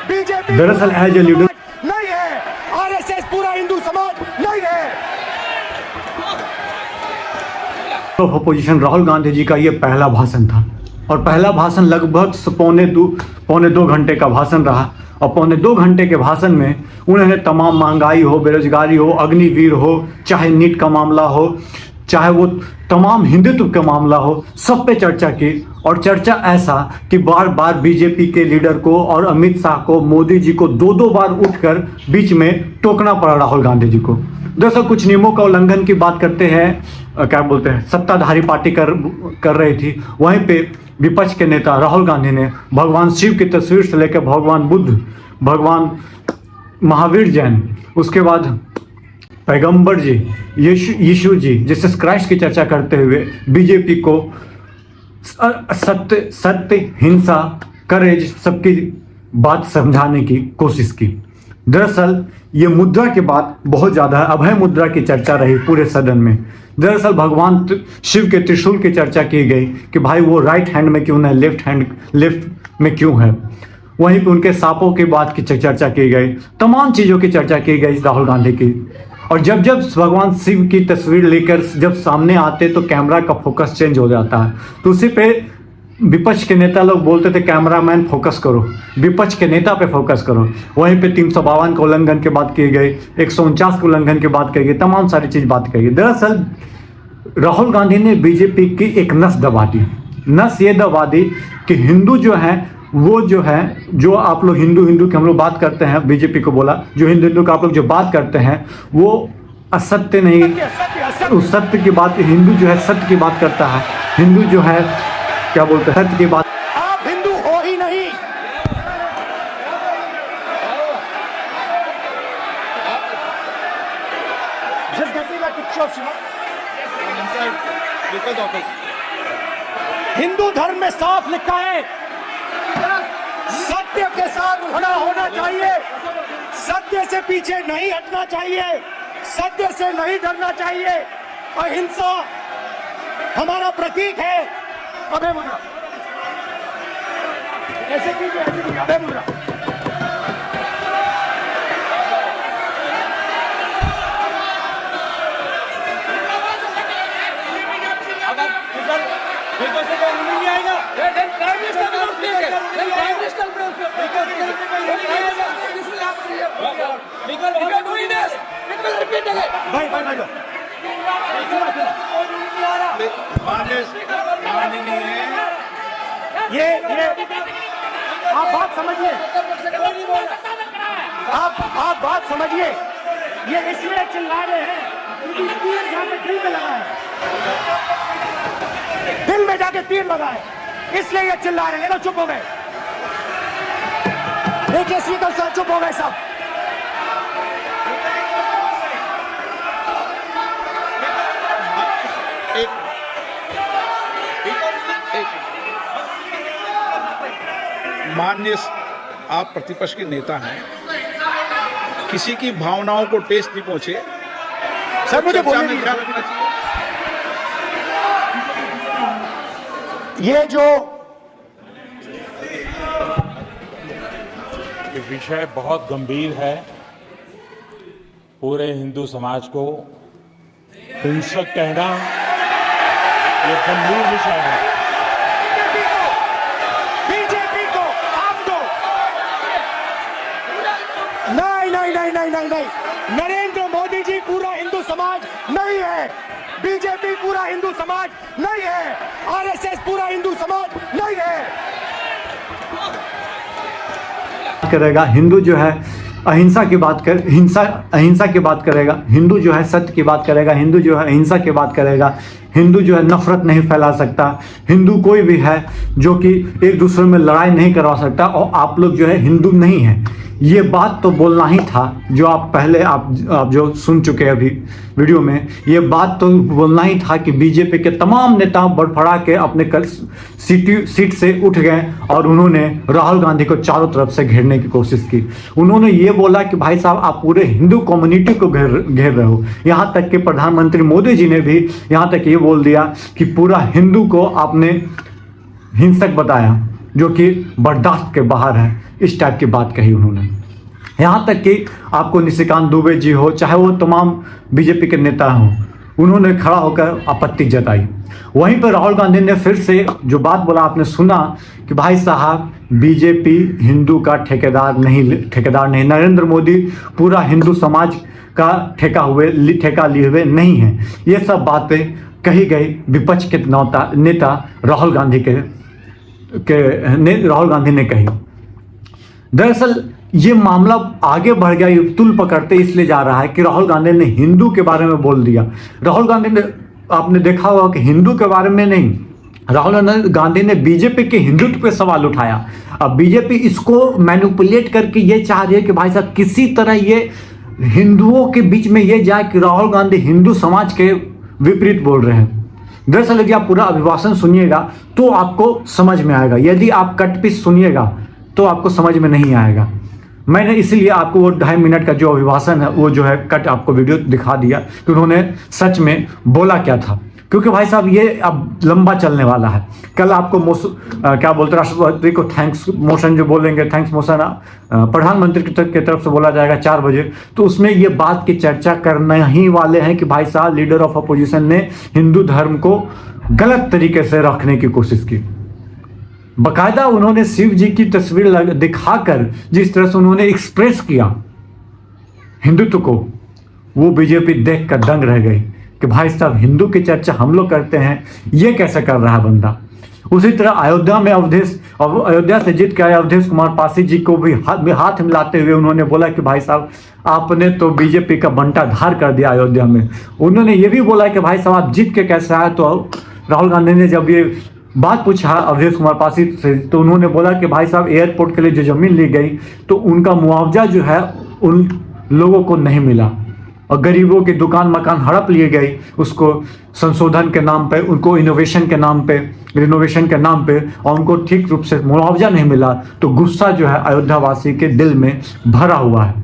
BJP दरअसल as a leader नहीं है, आरएसएस पूरा हिंदू समाज नहीं है। ऑफ अपोजिशन राहुल गांधी जी का ये पहला भाषण था और पहला भाषण लगभग पौने दो घंटे का भाषण रहा और पौने 2 घंटे के भाषण में उन्होंने तमाम महंगाई हो, बेरोजगारी हो, अग्निवीर हो, चाहे नीट का मामला हो, चाहे वो तमाम हिंदुत्व का मामला हो, सब पे चर्चा की। और चर्चा ऐसा कि बार बार बीजेपी के लीडर को और अमित शाह को, मोदी जी को 2-2 बार उठकर बीच में टोकना पड़ा राहुल गांधी जी को। दरअसल कुछ नियमों का उल्लंघन की बात करते हैं, क्या बोलते हैं, सत्ताधारी पार्टी कर रही थी। वहीं पे विपक्ष के नेता राहुल गांधी ने भगवान शिव की तस्वीर से लेकर भगवान बुद्ध, भगवान महावीर जैन, उसके बाद पैगंबर जी, यीशु जी, जीसस क्राइस्ट की चर्चा करते हुए बीजेपी को सत्य, हिंसा, करेज, सबकी बात समझाने की कोशिश की। दरअसल ये मुद्रा के बाद बहुत ज़्यादा अभय मुद्रा की चर्चा रही पूरे सदन में। दरअसल भगवान शिव के त्रिशूल की चर्चा की गई कि भाई वो राइट हैंड में क्यों नहीं, लेफ्ट में क्यों है। वहीं पे उनके सांपों की बात की चर्चा की गई, तमाम चीज़ों की चर्चा की गई राहुल गांधी की। और जब भगवान शिव की तस्वीर लेकर जब सामने आते तो कैमरा का फोकस चेंज हो जाता है। तो उसी पे विपक्ष के नेता लोग बोलते थे कैमरामैन फोकस करो, विपक्ष के नेता पे फोकस करो। वहीं पे 352 के उल्लंघन की बात की गई, 149 के उल्लंघन की बात की गई, तमाम सारी चीज़ बात की गई। दरअसल राहुल गांधी ने बीजेपी की एक नस दबा दी। नस ये दबा दी कि हिंदू जो है वो जो है, जो आप लोग हिंदू की हम लोग बात करते हैं, बीजेपी को बोला जो हिंदू का आप लोग जो बात करते हैं वो असत्य नहीं, उस सत्य की बात, हिंदू जो है सत्य की बात करता है। हिंदू जो है क्या बोलते हैं, सत्य की बात। आप हिंदू हो ही नहीं। हिंदू धर्म में साफ लिखा है सत्य के साथ खड़ा होना चाहिए, सत्य से पीछे नहीं हटना चाहिए, सत्य से नहीं डरना चाहिए। अहिंसा हमारा प्रतीक है। अबे मुद्रा ऐसे कीजिए, ऐसे कीजिए, अबे मुद्रा। नहीं आएगा भाई भाई ये आप बात समझिए, आप बात समझिए। ये इसलिए चिल्ला रहे हैं क्योंकि तीर यहाँ पे दिल में लगा है, दिल में जाके तीर लगा है, इसलिए ये चिल्ला रहे हैं। ना चुप हो गए, देखिए शीतल सर चुप हो गए सब। माननीय आप प्रतिपक्ष के नेता हैं, किसी की भावनाओं को ठेस नहीं पहुंचे। सर मुझे बोलने दीजिए। ध्यान रखना चाहिए। ये जो ये विषय बहुत गंभीर है, पूरे हिंदू समाज को हिंसक कहना ये गंभीर विषय है। बीजेपी को आप दो। नहीं, नरेंद्र मोदी जी पूरा हिंदू समाज नहीं है, बीजेपी पूरा हिंदू समाज नहीं है, आरएसएस पूरा हिंदू समाज नहीं है। करेगा हिंदू जो है अहिंसा की बात कर, अहिंसा की बात करेगा, हिंदू जो है सत्य की बात करेगा, हिंदू जो है अहिंसा की बात करेगा, हिंदू जो है नफरत नहीं फैला सकता, हिंदू कोई भी है जो कि एक दूसरे में लड़ाई नहीं करवा सकता। और आप लोग जो है हिंदू नहीं है, ये बात तो बोलना ही था। जो आप पहले आप जो सुन चुके हैं अभी वीडियो में, ये बात तो बोलना ही था कि बीजेपी के तमाम नेता बड़फड़ा के अपने सीट से उठ गए और उन्होंने राहुल गांधी को चारों तरफ से घेरने की कोशिश की। उन्होंने ये बोला कि भाई साहब आप पूरे हिंदू कम्युनिटी को घेर रहे हो। यहाँ तक कि प्रधानमंत्री मोदी जी ने भी यहाँ तक ये बोल दिया कि पूरा हिंदू को आपने हिंसक बताया। जो कि बर्दाश्त के बाहर है। इस टाइप की बात कही उन्होंने। यहाँ तक कि आपको निशिकांत दुबे जी हो, चाहे वो तमाम बीजेपी के नेता हों, उन्होंने खड़ा होकर आपत्ति जताई। वहीं पर राहुल गांधी ने फिर से जो बात बोला, आपने सुना कि भाई साहब बीजेपी हिंदू का ठेकेदार नहीं, नरेंद्र मोदी पूरा हिंदू समाज का ठेका लिए हुए नहीं है। ये सब बातें कही गई विपक्ष के नेता राहुल गांधी ने कही। दरअसल ये मामला आगे बढ़ गया, ये तुल पकड़ते इसलिए जा रहा है कि राहुल गांधी ने हिंदू के बारे में बोल दिया। राहुल गांधी ने, आपने देखा होगा कि हिंदू के बारे में नहीं, राहुल गांधी ने बीजेपी के हिंदुत्व पे सवाल उठाया। अब बीजेपी इसको मैनिपुलेट करके ये चाह रही है कि भाई साहब किसी तरह ये हिंदुओं के बीच में ये जाए कि राहुल गांधी हिंदू समाज के विपरीत बोल रहे हैं। दरअसल यदि आप पूरा अभिभाषण सुनिएगा तो आपको समझ में आएगा, यदि आप कट पीस सुनिएगा तो आपको समझ में नहीं आएगा। मैंने इसलिए आपको वो 2.5 मिनट का जो अभिभाषण है वो जो है कट आपको वीडियो दिखा दिया कि उन्होंने सच में बोला क्या था, क्योंकि भाई साहब ये अब लंबा चलने वाला है। कल आपको क्या बोलते राष्ट्रपति को थैंक्स मोशन जो बोलेंगे, थैंक्स मोशन प्रधानमंत्री की तरफ से बोला जाएगा 4 बजे, तो उसमें ये बात की चर्चा करना ही वाले हैं कि भाई साहब लीडर ऑफ अपोजिशन ने हिंदू धर्म को गलत तरीके से रखने की कोशिश की। बाकायदा उन्होंने शिव जी की तस्वीर दिखाकर जिस तरह से उन्होंने एक्सप्रेस किया हिंदुत्व को, वो बीजेपी देख कर दंग रह गई कि भाई साहब हिंदू की चर्चा हम लोग करते हैं, ये कैसे कर रहा है बंदा। उसी तरह अयोध्या में अयोध्या से जीत के आए अवधेश कुमार पासी जी को भी हाथ मिलाते हुए उन्होंने बोला कि भाई साहब आपने तो बीजेपी का बंटाधार कर दिया अयोध्या में। उन्होंने ये भी बोला कि भाई साहब आप जीत के कैसे आए। तो राहुल गांधी ने जब ये बात पूछा अवधेश कुमार पासी से, तो उन्होंने बोला कि भाई साहब एयरपोर्ट के लिए जो जमीन ली गई तो उनका मुआवजा जो है उन लोगों को नहीं मिला, और गरीबों की दुकान मकान हड़प लिए गए, उसको संशोधन के नाम पे, उनको इनोवेशन के नाम पे, रिनोवेशन के नाम पे, और उनको ठीक रूप से मुआवजा नहीं मिला। तो गुस्सा जो है अयोध्या वासी के दिल में भरा हुआ है।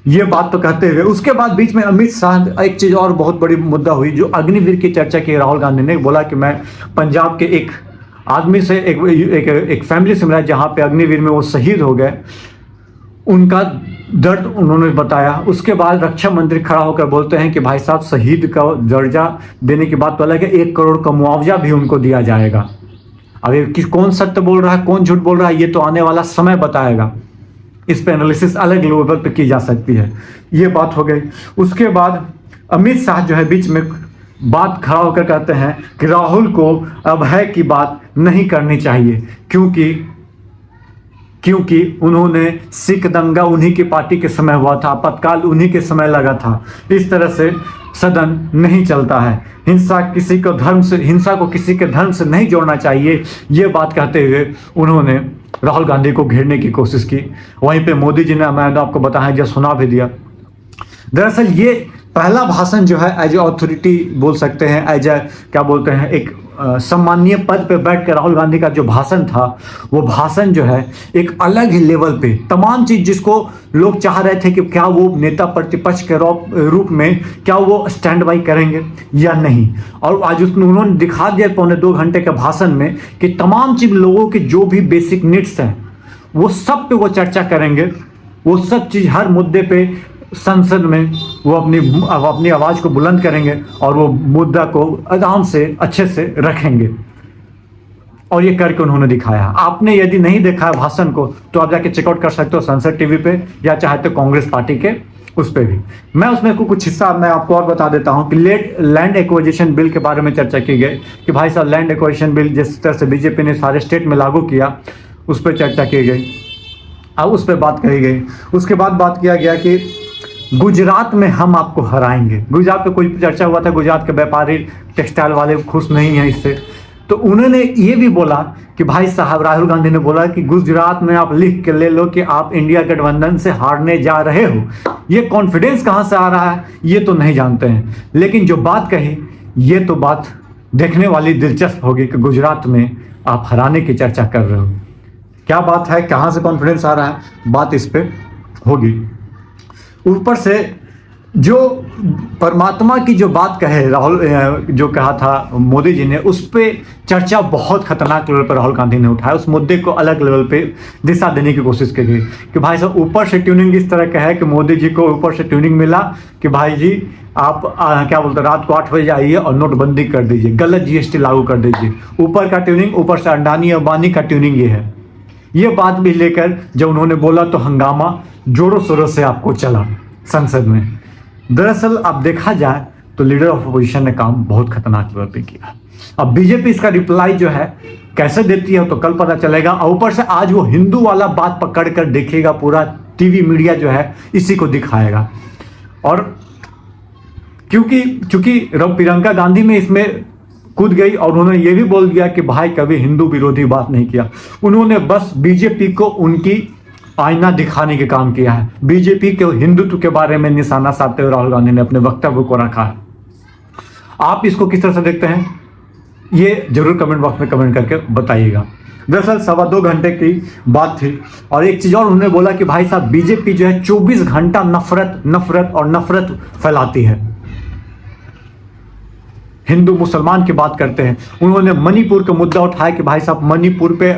ये बात तो कहते हुए उसके बाद बीच में अमित शाह, एक चीज और बहुत बड़ी मुद्दा हुई जो अग्निवीर की चर्चा की। राहुल गांधी ने बोला कि मैं पंजाब के एक आदमी से एक फैमिली से मिला जहाँ पे अग्निवीर में वो शहीद हो गए, उनका दर्द उन्होंने बताया। उसके बाद रक्षा मंत्री खड़ा होकर बोलते हैं कि भाई साहब शहीद का दर्जा देने की बात तो अलग है, 1 करोड़ का मुआवजा भी उनको दिया जाएगा। अब ये कौन सत्य बोल रहा है कौन झूठ बोल रहा है ये तो आने वाला समय बताएगा, इस पे एनालिसिस अलग लेवल पे की जा सकती है। ये बात हो गई। उसके बाद अमित शाह जो है बीच में बात खड़ा होकर कहते हैं कि राहुल को अभय की बात नहीं करनी चाहिए, क्योंकि उन्होंने सिख दंगा उन्हीं की पार्टी के समय हुआ था, आपातकाल उन्हीं के समय लगा था। इस तरह से सदन नहीं चलता है। हिंसा को किसी के धर्म से नहीं जोड़ना चाहिए। ये बात कहते हुए उन्होंने राहुल गांधी को घेरने की कोशिश की। वहीं पे मोदी जी ने, मैं आपको बताया, जो सुना भी दिया। दरअसल ये पहला भाषण जो है एज ए अथॉरिटी बोल सकते हैं, एज ए क्या बोलते हैं, एक सम्मानीय पद पे बैठ कर राहुल गांधी का जो भाषण था, वो भाषण जो है एक अलग ही लेवल पे तमाम चीज जिसको लोग चाह रहे थे कि क्या वो नेता प्रतिपक्ष के रूप में क्या वो स्टैंड बाई करेंगे या नहीं, और आज उन्होंने दिखा दिया 1.25 घंटे के भाषण में कि तमाम चीज लोगों की जो भी बेसिक नीड्स हैं वो सब पे वो चर्चा करेंगे। वो सब चीज हर मुद्दे पे संसद में वो अपनी आवाज को बुलंद करेंगे और वो मुद्दा को आराम से अच्छे से रखेंगे, और ये करके उन्होंने दिखाया। आपने यदि नहीं देखा है भाषण को तो आप जाके चेकआउट कर सकते हो संसद टीवी पे, या चाहे तो कांग्रेस पार्टी के उस पर भी। मैं उसमें कुछ हिस्सा मैं आपको और बता देता हूँ कि लैंड एक्विजिशन बिल के बारे में चर्चा की गई कि भाई साहब लैंड एक्विजिशन बिल जिस तरह से बीजेपी ने सारे स्टेट में लागू किया उस पर चर्चा की गई, अब उस पर बात कही गई। उसके बाद बात किया गया कि गुजरात में हम आपको हराएंगे। गुजरात पे कोई चर्चा हुआ था, गुजरात के व्यापारी टेक्सटाइल वाले खुश नहीं हैं इससे, तो उन्होंने ये भी बोला कि भाई साहब राहुल गांधी ने बोला कि गुजरात में आप लिख के ले लो कि आप इंडिया गठबंधन से हारने जा रहे हो। ये कॉन्फिडेंस कहाँ से आ रहा है ये तो नहीं जानते हैं, लेकिन जो बात कही ये तो बात देखने वाली दिलचस्प होगी कि गुजरात में आप हराने की चर्चा कर रहे हो। क्या बात है, कहाँ से कॉन्फिडेंस आ रहा है, बात इस पे होगी। ऊपर से जो परमात्मा की जो बात कहे राहुल, जो कहा था मोदी जी ने, उस पे चर्चा बहुत खतरनाक लेवल पर राहुल गांधी ने उठाया। उस मुद्दे को अलग लेवल पे दिशा देने की कोशिश की गई कि भाई साहब ऊपर से ट्यूनिंग इस तरह का है कि मोदी जी को ऊपर से ट्यूनिंग मिला कि भाई जी आप क्या बोलते हैं, रात को 8 बजे आइए और नोटबंदी कर दीजिए, गलत जीएसटी लागू कर दीजिए। ऊपर का ट्यूनिंग, ऊपर से अडानी अंबानी का ट्यूनिंग ये है। ये बात भी लेकर जब उन्होंने बोला तो हंगामा जोरों शोरों से आपको चला संसद में। दरअसल अब देखा जाए तो लीडर ऑफ अपोजिशन ने काम बहुत खतरनाक लेवल पे किया। अब बीजेपी इसका रिप्लाई जो है कैसे देती है तो कल पता चलेगा। और ऊपर से आज वो हिंदू वाला बात पकड़ कर देखेगा, पूरा टीवी मीडिया जो है इसी को दिखाएगा। और क्योंकि प्रियंका गांधी में इसमें कूद गई और उन्होंने ये भी बोल दिया कि भाई कभी हिंदू विरोधी बात नहीं किया। उन्होंने बस बीजेपी को उनकी आईना दिखाने के काम किया है। बीजेपी के हिंदुत्व के बारे में निशाना साधते हुए राहुल गांधी ने अपने वक्तव्य को रखा है। आप इसको किस तरह से देखते हैं ये जरूर कमेंट बॉक्स में कमेंट करके बताइएगा। दरअसल 2.25 घंटे की बात थी। और एक चीज और उन्होंने बोला कि भाई साहब बीजेपी जो है 24 घंटा नफरत फैलाती है। हिंदू मुसलमान की बात करते हैं। उन्होंने मणिपुर का मुद्दा उठाया कि भाई साहब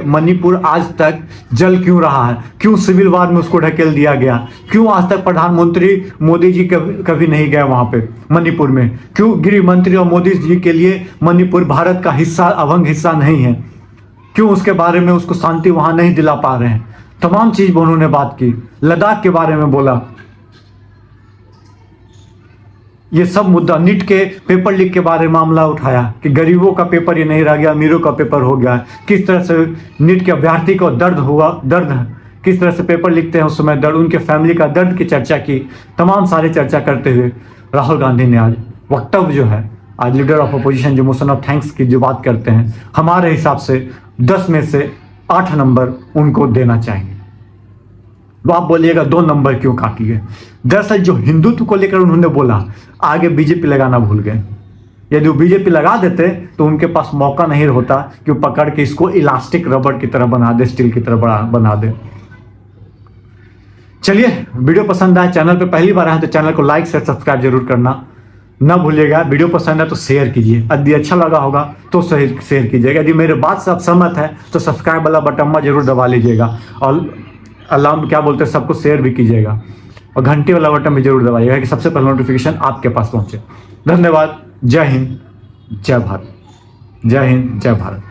मणिपुर आज तक जल क्यों रहा है, क्यों सिविल वार में उसको ढकेल दिया गया, क्यों आज तक प्रधानमंत्री मोदी जी कभी नहीं गए वहां पे मणिपुर में, क्यों गृह मंत्री और मोदी जी के लिए मणिपुर भारत का हिस्सा, अभंग हिस्सा नहीं है, क्यों उसके बारे में उसको शांति वहां नहीं दिला पा रहे हैं। तमाम चीज पर उन्होंने बात की। लद्दाख के बारे में बोला। ये सब मुद्दा, नीट के पेपर लीक के बारे में मामला उठाया कि गरीबों का पेपर ये नहीं रह गया, अमीरों का पेपर हो गया। किस तरह से नीट के अभ्यर्थी को दर्द किस तरह से पेपर लिखते हैं उस समय दर्द, उनके फैमिली का दर्द की चर्चा की। तमाम सारे चर्चा करते हुए राहुल गांधी ने आज वक्तव्य जो है, आज लीडर ऑफ अपोजिशन जो मोशन ऑफ थैंक्स की जो बात करते हैं, हमारे हिसाब से 10 में से 8 नंबर उनको देना चाहिए। तो आप बोलिएगा 2 नंबर क्यों काटी है। दरअसल जो हिंदुत्व को लेकर उन्होंने बोला, आगे बीजेपी लगाना भूल गए। यदि वो बीजेपी लगा देते तो उनके पास मौका नहीं होता कि वो पकड़ के इसको इलास्टिक रबड़ की तरह बना दे, स्टील की तरह बना दे। चलिए, वीडियो पसंद आए, चैनल पे पहली बार आए तो चैनल को लाइक शेयर सब्सक्राइब जरूर करना ना भूलिएगा। वीडियो पसंद है तो शेयर कीजिए, यदि अच्छा लगा होगा तो शेयर कीजिएगा। यदि मेरे बात से आप सहमत है तो सब्सक्राइब वाला बटन जरूर दबा लीजिएगा और अलार्म क्या बोलते हैं सबको शेयर भी कीजिएगा और घंटे वाला बटन भी जरूर दबाइएगा कि सबसे पहले नोटिफिकेशन आपके पास पहुंचे। धन्यवाद। जय हिंद, जय भारत। जय हिंद, जय भारत।